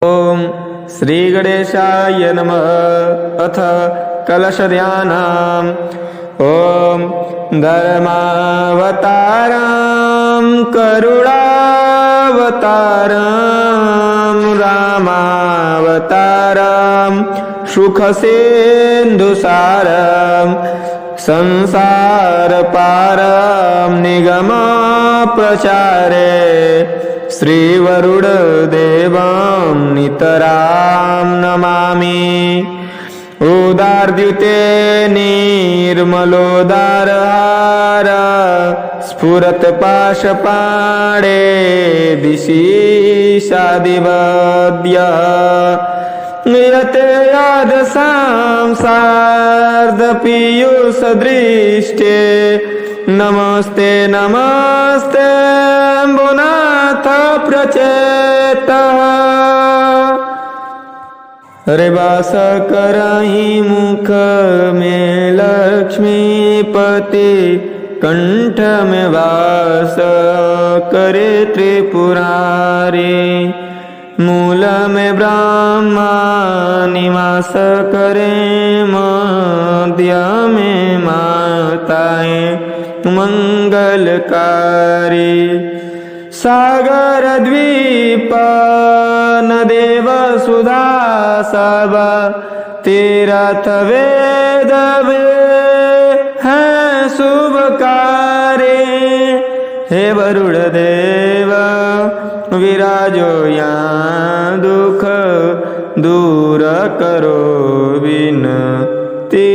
ओम श्री गणेशाय नमः। अथ कलशध्यानम्। ओम धर्मावतारं करुणावतारं रामावतारं सुखसिन्धुसारं संसारपारं निगमप्रचारे श्रीवरुणदेवं नितरां नमामि। उदारद्युते निर्मलोदारहार स्फुरत्पाशपाणे दिशि शादिवद्य नियते यादसां सार्धपीयूषदृष्टे नमस्ते नमस्ते अम्बुनाथ प्रचेतः। अरे वास कराही मुख में लक्ष्मीपति कंठ में वास करे त्रिपुरारी मूल में ब्रह्मा निवास करे मध्य में माताएं मंगलकारी सागर द्वीप नदेव सुधा सब तीरथ वेद हैं शुभकारी। हे वरुण देव विराजो यहाँ दुख दूर करो विनती